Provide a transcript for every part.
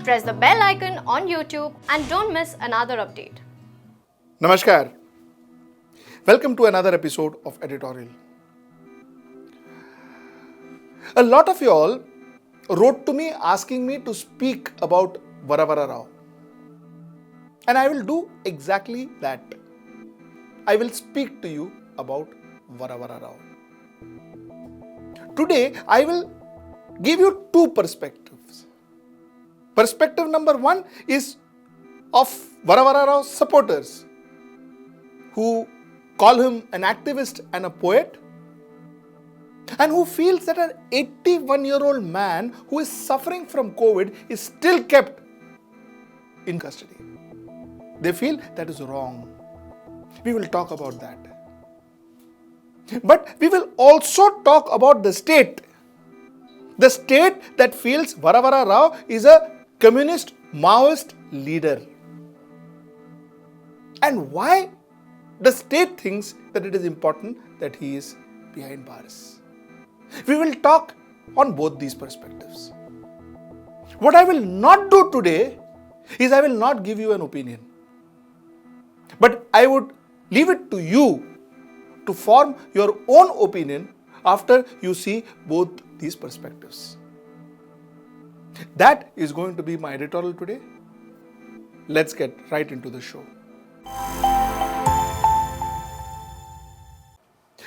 Press the bell icon on YouTube and don't miss another update. Namaskar. Welcome to another episode of Editorial. A lot of you all wrote to me asking me to speak about Varavara Rao. And I will do exactly that. I will speak to you about Varavara Rao. Today, I will give you two perspectives. Perspective number one is of Varavara Rao's supporters who call him an activist and a poet, and who feels that an 81-year-old man who is suffering from COVID is still kept in custody. They feel that is wrong. We will talk about that. But we will also talk about the state. The state that feels Varavara Rao is a communist Maoist leader. And why the state thinks that it is important that he is behind bars. We will talk on both these perspectives. What I will not do today is I will not give you an opinion. But I would leave it to you to form your own opinion after you see both these perspectives. That is going to be my editorial today. Let's get right into the show.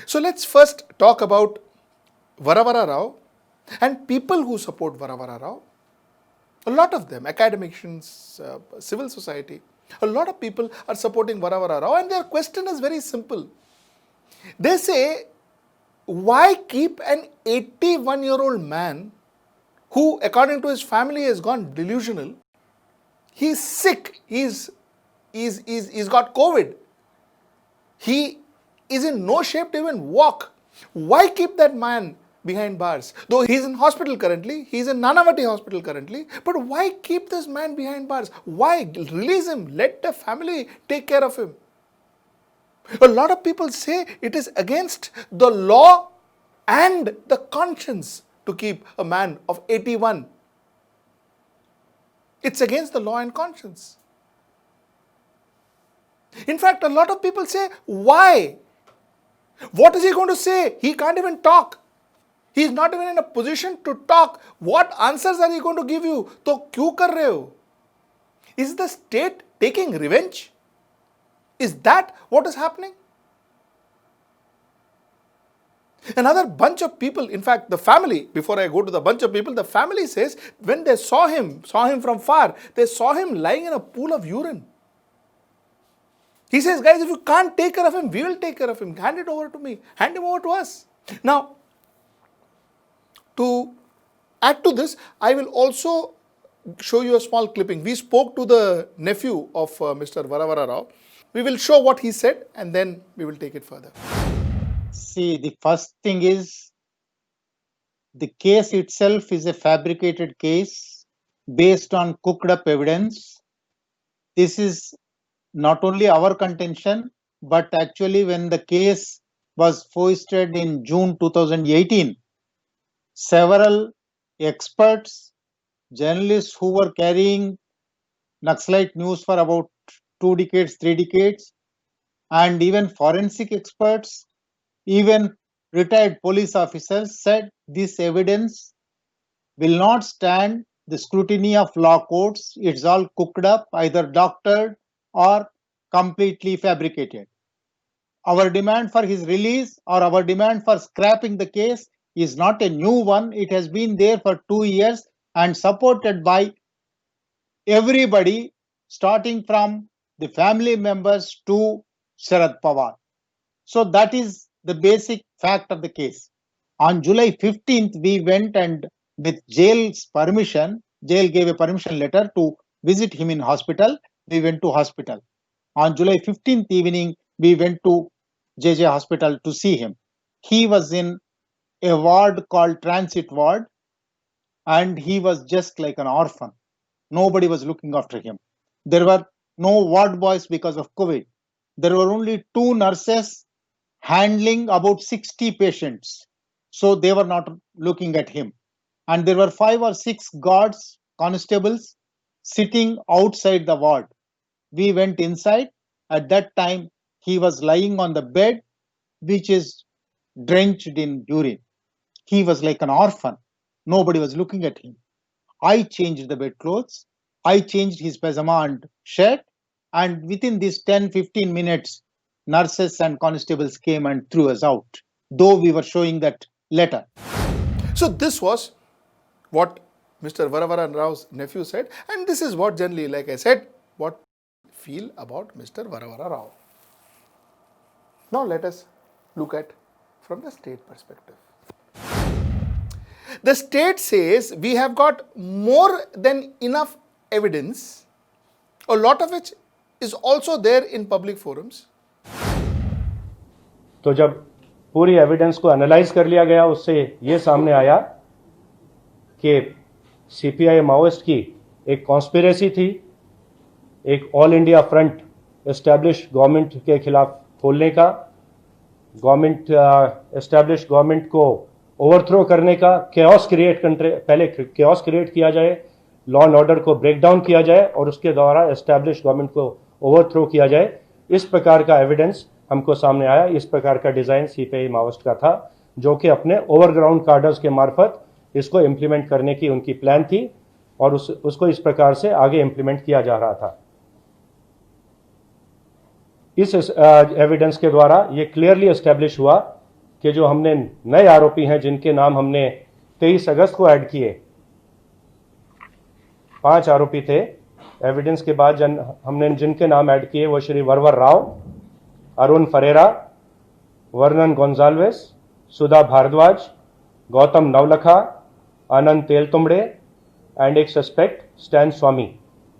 So let's first talk about Varavara Rao and people who support Varavara Rao. A lot of them, academicians, civil society, a lot of people are supporting Varavara Rao, and their question is very simple. They say, why keep an 81-year-old man who, according to his family, has gone delusional? He's sick. He's got COVID. He is in no shape to even walk. Why keep that man behind bars? Though he's in hospital currently, he's in Nanavati hospital currently, but why keep this man behind bars? Why release him? Let the family take care of him. A lot of people say it is against the law and the conscience to keep a man of 81. It's against the law and conscience. In fact, a lot of people say, why? What is he going to say? He can't even talk. He is not even in a position to talk. What answers are he going to give you? तो क्यों कर रहे हो? Is the state taking revenge? Is that what is happening? Another bunch of people, in fact, the family, before I go to the bunch of people, the family says when they saw him from far, they saw him lying in a pool of urine. He says, guys, if you can't take care of him, we will take care of him. Hand it over to me. Hand him over to us. Now, to add to this, I will also show you a small clipping. We spoke to the nephew of Mr. Varavara Rao. We will show what he said and then we will take it further. See, the first thing is the case itself is a fabricated case based on cooked up evidence. This is not only our contention, but actually when the case was foisted in June 2018, several experts, journalists who were carrying Naxalite news for about 2 decades, 3 decades, and even forensic experts, even retired police officers said this evidence will not stand the scrutiny of law courts. It's all cooked up, either doctored or completely fabricated. Our demand for his release or our demand for scrapping the case is not a new one. It has been there for 2 years and supported by everybody, starting from the family members to Sharad Pawar. So that is the basic fact of the case. On July 15th, we went and with jail's permission, jail gave a permission letter to visit him in hospital. We went to hospital. On July 15th evening, we went to JJ hospital to see him. He was in a ward called transit ward and he was just like an orphan. Nobody was looking after him. There were no ward boys because of COVID. There were only 2 nurses handling about 60 patients. So they were not looking at him. And there were 5 or 6 guards, constables, sitting outside the ward. We went inside. At that time, he was lying on the bed, which is drenched in urine. He was like an orphan. Nobody was looking at him. I changed the bedclothes. I changed his pajama and shirt. And within these 10-15 minutes, nurses and constables came and threw us out, though we were showing that letter. So this was what Mr. Varavara Rao's nephew said, and this is what generally, like I said, what I feel about Mr. Varavara Rao. Now let us look at from the state perspective. The state says we have got more than enough evidence, a lot of which is also there in public forums. तो जब पूरी evidence को analyse कर लिया गया, उससे ये सामने आया कि सीपीआई माओइस्ट की एक कॉन्स्पिरेसी थी, एक all India front establish government के खिलाफ खोलने का, गवर्नमेंट एस्टैब्लिश गवर्नमेंट को ओवरथ्रो करने का, केओस क्रिएट पहले केओस क्रिएट किया जाए, लॉ एंड ऑर्डर को ब्रेक डाउन किया जाए और उसके द्वारा एस्टैब्लिश गवर्नमेंट को ओवरथ्रो किया जाए। इस प्रकार का एविडेंस हमको सामने आया। इस प्रकार का डिजाइन सीपीआई माओइस्ट का था, जो कि अपने ओवरग्राउंड कार्डर्स के मार्फत इसको इम्प्लीमेंट करने की उनकी प्लान थी और उसको इस प्रकार से आगे इम्प्लीमेंट किया जा रहा था। इस एविडेंस के द्वारा ये क्लियरली एस्टैब्लिश हुआ कि जो हमने नए आरोपी हैं, जिनके नाम हमने 23 अगस्त को ऐड किए, 5 आरोपी थे। एविडेंस के बाद हमने जिनके नाम ऐड किए वो श्री वरवर राव, अरुण फरेरा, वर्नन गोंजाल्वेस, सुधा भारद्वाज, गौतम नवलखा, आनंद तेलतुंबड़े एंड एक सस्पेक्ट स्टैन स्वामी।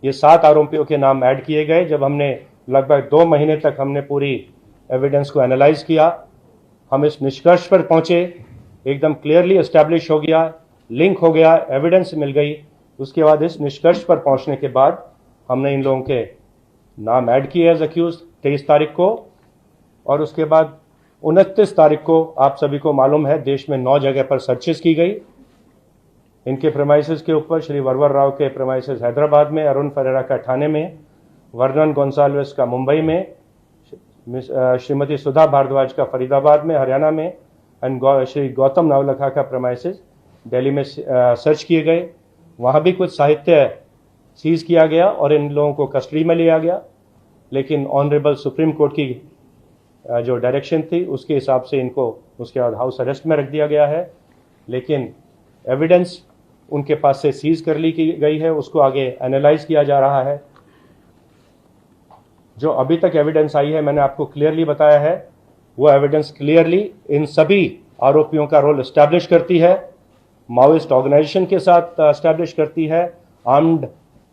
ये 7 आरोपियों के नाम ऐड किए गए। जब हमने लगभग 2 महीने तक हमने पूरी एविडेंस को एनालाइज किया, हम इस निष्कर्ष पर पहुंचे, एकदम क्लियरली एस्टैब्लिश हो गया, लिंक हो गया, एविडेंस मिल गई। उसके बाद इस निष्कर्ष पर पहुंचने के बाद हमने इन लोगों के नाम ऐड किए एज अक्यूज 23 तारीख को, और उसके बाद 29 तारीख को आप सभी को मालूम है देश में 9 जगह पर सर्चेस की गई। इनके प्रेमाइसेस के ऊपर श्री वरवर राव के प्रेमाइसेस हैदराबाद में, अरुण फरेरा का ठाणे में, वर्नन गोंसाल्वेस का मुंबई में, श्रीमती सुधा भारद्वाज का फरीदाबाद में हरियाणा में, एंड श्री गौतम नवलखा का प्रेमाइसेस दिल्ली में सर्च किए गए। वहाँ भी कुछ साहित्य सीज किया गया और इन लोगों को कस्टडी में लिया गया, लेकिन ऑनरेबल सुप्रीम कोर्ट की जो डायरेक्शन थी उसके हिसाब से इनको उसके बाद हाउस अरेस्ट में रख दिया गया है। लेकिन एविडेंस उनके पास से सीज कर ली गई है, उसको आगे एनालाइज किया जा रहा है। जो अभी तक एविडेंस आई है, मैंने आपको क्लियरली बताया है, वो एविडेंस क्लियरली इन सभी आरोपियों का रोल एस्टैब्लिश करती है, माओइस्ट ऑर्गेनाइजेशन के साथ एस्टैब्लिश करती है। आर्म्ड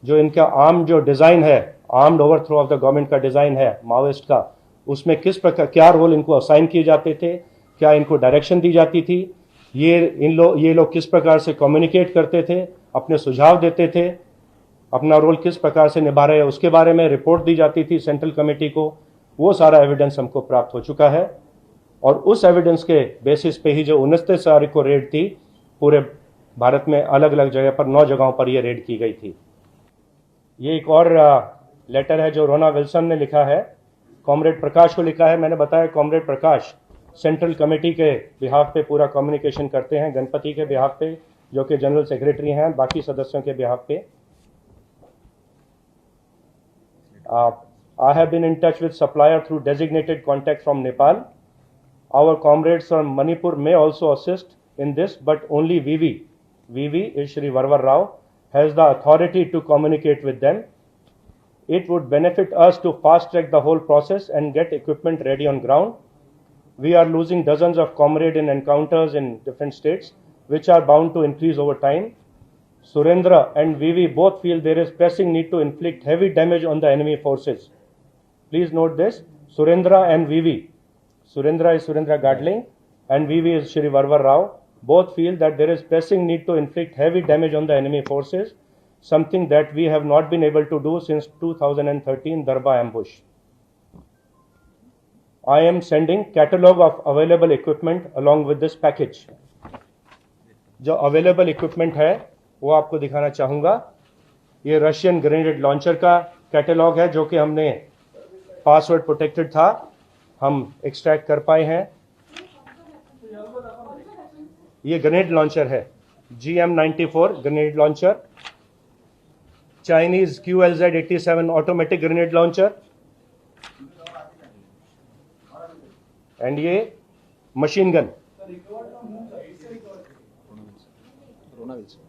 जो इनका आर्म जो डिज़ाइन है, armed overthrow of the government का डिज़ाइन है माओइस्ट का, उसमें किस प्रकार क्या रोल इनको असाइन किए जाते थे, क्या इनको डायरेक्शन दी जाती थी, ये लोग किस प्रकार से कम्युनिकेट करते थे, अपने सुझाव देते थे, अपना रोल किस प्रकार से निभा रहे हैं, उसके बारे में रिपोर्ट दी जाती थी सेंट्रल कमेटी को। वो सारा एविडेंस हमको प्राप्त हो चुका है और उस एविडेंस के बेसिस पे ही जो 29 तारीख को रेड थी, पूरे भारत में अलग अलग जगह पर 9 जगहों पर ये रेड की गई थी। ये एक और लेटर है जो रोना विल्सन ने लिखा है, कॉमरेड प्रकाश को लिखा है। मैंने बताया कॉमरेड प्रकाश सेंट्रल कमेटी के बिहाफ पे पूरा कम्युनिकेशन करते हैं, गणपति के बिहाफ पे जो कि जनरल सेक्रेटरी हैं, बाकी सदस्यों के बिहाफ पे। I have been in touch with supplier through designated contact from Nepal. Our comrades from Manipur may also assist in this, but only VV is Shri Varvar Rao, has the authority to communicate with them. It would benefit us to fast track the whole process and get equipment ready on ground. We are losing dozens of comrades in encounters in different states, which are bound to increase over time. Surendra and VV both feel there is pressing need to inflict heavy damage on the enemy forces. Please note this, Surendra and VV. Surendra is Surendra Gadling and VV is Shri Varvar Rao. Both feel that there is pressing need to inflict heavy damage on the enemy forces, something that we have not been able to do since 2013 Darba ambush. I am sending catalog of available equipment along with this package. जो available equipment है वो आपको दिखाना चाहूँगा। ये Russian grenade launcher का catalogue है जो कि हमने पासवर्ड प्रोटेक्टेड था, हम एक्सट्रैक्ट कर पाए हैं। ये ग्रेनेड लॉन्चर है, GM94 grenade launcher, Chinese QLZ-87 automatic grenade launcher, and ये मशीन गन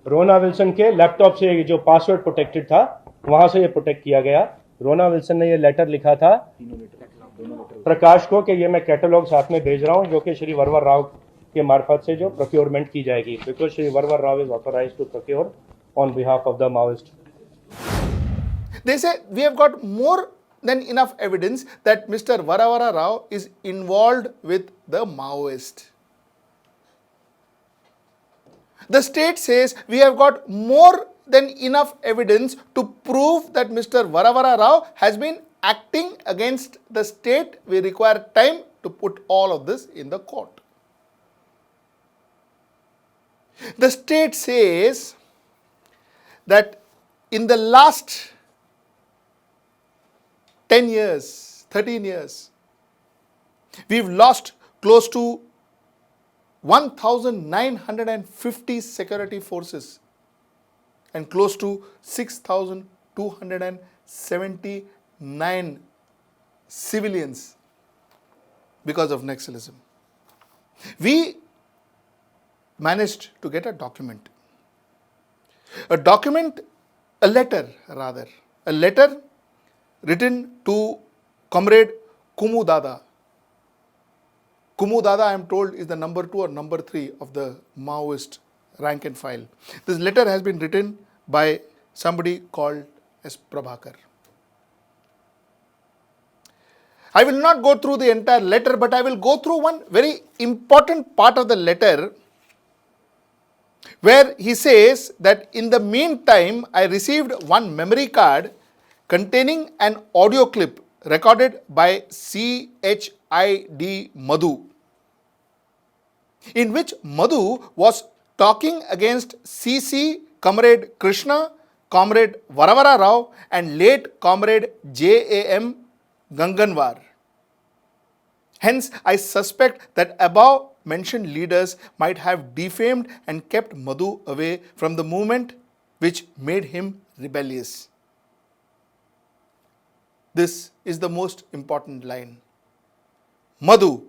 रोना विल्सन के लैपटॉप से जो पासवर्ड प्रोटेक्टेड था वहां से ये प्रोटेक्ट किया गया। रोना विल्सन ने ये लेटर लिखा था प्रकाश को कि ये मैं कैटलॉग साथ में भेज रहा हूं जो कि श्री वरवर राव के मार्फत से जो प्रोक्योरमेंट की जाएगी, because Shri Varavara Rao is authorised to procure on behalf of the Maoist. They say we have got more than enough evidence that Mr. Varavara Rao is involved with the Maoist. The state says we have got more than enough evidence to prove that Mr. Varavara Rao has been acting against the state. We require time to put all of this in the court. The state says that in the last 10 years, 13 years, we've lost close to 1,950 security forces and close to 6,279 civilians because of Naxalism. We managed to get a letter written to Comrade Kumu Dada. Kumu Dada, I am told, is the number 2 or number 3 of the Maoist rank and file. This letter has been written by somebody called S. Prabhakar. I will not go through the entire letter, but I will go through one very important part of the letter where he says that in the meantime, I received one memory card containing an audio clip recorded by CHID Madhu, in which Madhu was talking against CC Comrade Krishna, Comrade Varavara Rao and late Comrade JAM Ganganwar. Hence, I suspect that above mentioned leaders might have defamed and kept Madhu away from the movement which made him rebellious. This is the most important line. Madhu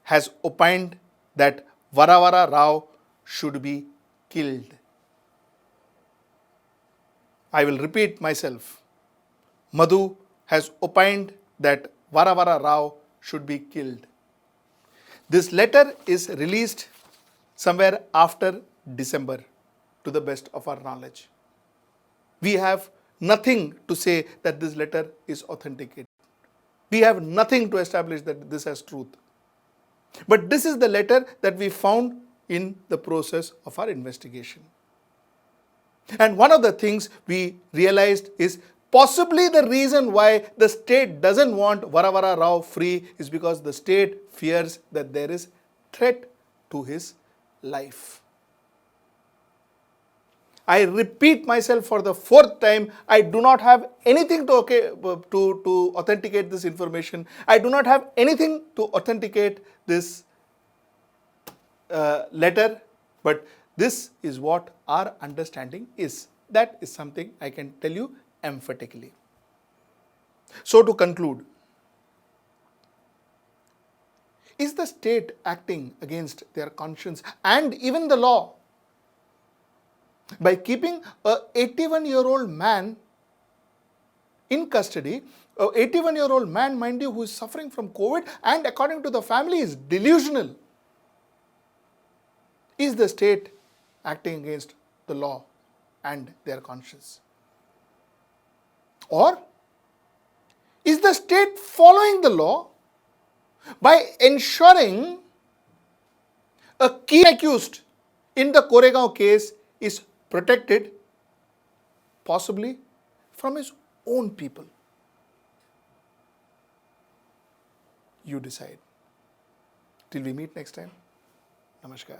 has opined that Varavara Rao should be killed. I will repeat myself. Madhu has opined that Varavara Rao should be killed. This letter is released somewhere after December, to the best of our knowledge. We have nothing to say that this letter is authenticated. We have nothing to establish that this has truth. But this is the letter that we found in the process of our investigation. And one of the things we realized is possibly the reason why the state doesn't want Varavara Rao free is because the state fears that there is threat to his life. I repeat myself for the 4th time, I do not have anything to authenticate this information. I do not have anything to authenticate this letter, but this is what our understanding is. That is something I can tell you emphatically. So to conclude, is the state acting against their conscience and even the law by keeping a 81-year-old man in custody? A 81-year-old man, mind you, who is suffering from COVID and according to the family is delusional. Is the state acting against the law and their conscience? Or is the state following the law by ensuring a key accused in the Koregaon case is protected, possibly from his own people? You decide. Till we meet next time. Namaskar.